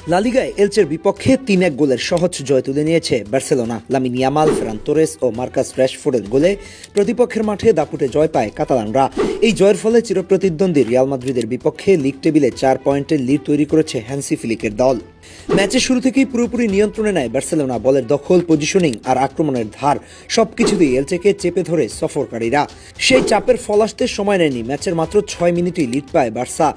লা লিগায় এলচের বিপক্ষে ৩-১ গোলের সহজ জয় তুলে নিয়েছে Barcelona. Lamine Yamal, Ferran Torres ও মার্কাস রাশফোর্ডের গোলে প্রতিপক্ষের মাঠে দাপুটে জয় পায় কাতালানরা। এই জয়ের ফলে চিরপ্রতিদ্বন্দ্বী রিয়াল মাদ্রিদের বিপক্ষে লিগ টেবিলে ৪ পয়েন্টের লিড তৈরি করেছে হ্যান্সি ফ্লিকের দল। ম্যাচের শুরু থেকেই পুরোপুরি নিয়ন্ত্রণে নেয় বার্সেলোনা। বলের দখল, পজিশনিং আর আক্রমণের ধার সবকিছুতেই এলচেকে চেপে ধরে সফরকারীরা। সেই চাপের ফল আসতে সময় নেয়নি। ম্যাচের মাত্র ৬ মিনিটেই লিড পায় বার্সা।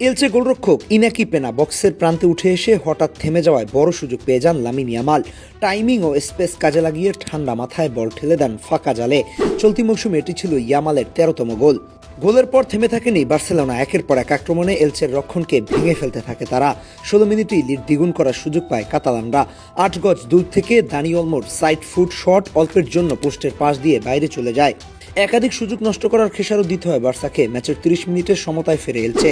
এলচে গোলরক্ষক ইনাকি পেনা বক্সের প্রান্তে উঠে এসে হঠাৎ থেমে যাওয়ায় বড় সুযোগ পেয়ে যান লামিন ইয়ামাল। টাইমিং ও স্পেস কাজে লাগিয়ে ঠান্ডা মাথায় বল ঠেলে দেন ফাঁকা জালে। চলতি মৌসুমে এটি ছিল ইয়ামালের ১৩তম গোল। গোলের পর থেমে থাকেনি বার্সেলোনা। একের পর এক আক্রমণে এলচের রক্ষণকে ভেঙে ফেলতে থাকে তারা। ১৬ মিনিটেই লিড দ্বিগুণ করার সুযোগ পায় কাতালানরা। ৮ গজ দূর থেকে দানি অলমোর সাইড ফুট শট অল্পের জন্য পোস্টের পাশ দিয়ে বাইরে চলে যায়। একাধিক সুযোগ নষ্ট করার খেসারত দিতে হয় বার্সাকে। ম্যাচের ৩০ মিনিটের সমতায় ফিরে এলছে।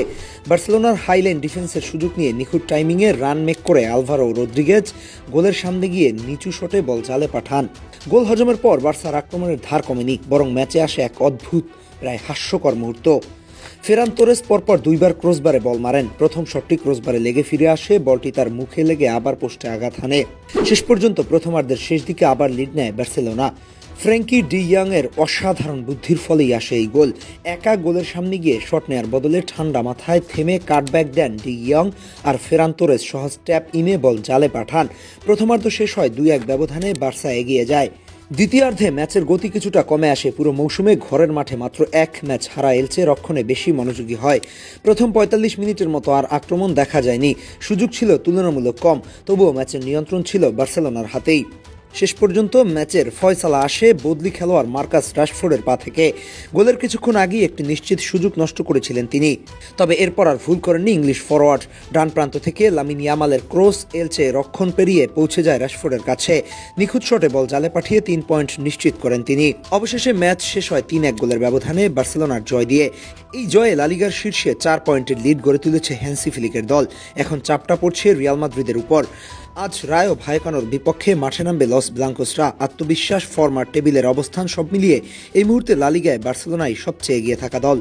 বার্সেলোনার হাইলাইন ডিফেন্সের সুযোগ নিয়ে নিখুঁত টাইমিংয়ে রান মেক করে আলভারো রদ্রিগেজ গোলের সামনে গিয়ে নিচু শটে বল জালে পাঠান। গোল হজমের পর বার্সার আক্রমণের ধার কমেনি, বরং ম্যাচে আসে এক অদ্ভুত, প্রায় হাস্যকর মুহূর্ত। ফেরান তোরেস পরপর দুইবার ক্রসবারে বল মারেন। প্রথম শটটি ক্রসবারে লেগে ফিরে আসে, বলটি তার মুখে লেগে আবার পোস্টে আঘাত হানে। শেষ পর্যন্ত প্রথমার্ধের শেষ দিকে আবার লিড নেয় বার্সেলোনা। ফ্র্যাঙ্কি ডি ইয়ং এর অসাধারণ বুদ্ধির ফলেই আসে এই গোল। একা গোলের সামনে গিয়ে শট নেয়ার বদলে ঠান্ডা মাথায় থেমে কাটব্যাক দেন ডি ইয়ং, আর ফেরান তোরেস সহজ ট্যাপ ইনে বল জালে পাঠান। প্রথমার্ধ শেষ হয় ২-১ ব্যবধানে, বার্সা এগিয়ে যায়। দ্বিতীয়ার্ধে ম্যাচের গতি কিছুটা কমে আসে। পুরো মৌসুমে ঘরের মাঠে মাত্র এক ম্যাচ হারা এলচে রক্ষণে বেশি মনোযোগী হয়। প্রথম ৪৫ মিনিটের মতো আর আক্রমণ দেখা যায়নি। সুযোগ ছিল তুলনামূলক কম, তবুও ম্যাচের নিয়ন্ত্রণ ছিল বার্সেলোনার হাতেই। শেষ পর্যন্ত ম্যাচের ফয়সালা আসে বদলি খেলোয়াড় মার্কাস রাশফোর্ডের পা থেকে। গোলের কিছুক্ষণ আগেই একটি নিশ্চিত সুযোগ নষ্ট করেছিলেন তিনি। তবে এরপর আর ভুল করেননি ইংলিশ ফরওয়ার্ড। ডান প্রান্ত থেকে লামিন ইয়ামালের ক্রস এলচে রক্ষণ পেরিয়ে পৌঁছে যায় রাশফোর্ডের কাছে। নিখুঁত শটে বল জালে পাঠিয়ে ৩ পয়েন্ট নিশ্চিত করেন তিনি। অবশেষে ম্যাচ শেষ হয় ৩-১ গোলের ব্যবধানে বার্সেলোনার জয় দিয়ে। এই জয়ে লা লিগার শীর্ষে ৪ পয়েন্টের লিড গড়ে তুলেছে হ্যান্সি ফ্লিকের দল। এখন চাপটা পড়ছে রিয়াল মাদ্রিদের উপর। আজ রায়ো ভায়েকানোর বিপক্ষে মাঠে নামবে লস ব্লাঙ্কোসরা। আত্মবিশ্বাস, ফরমার, টেবিলের অবস্থান সব মিলিয়ে এই মুহূর্তে লা লিগায় বার্সেলোনাই সবচেয়ে এগিয়ে থাকা দল।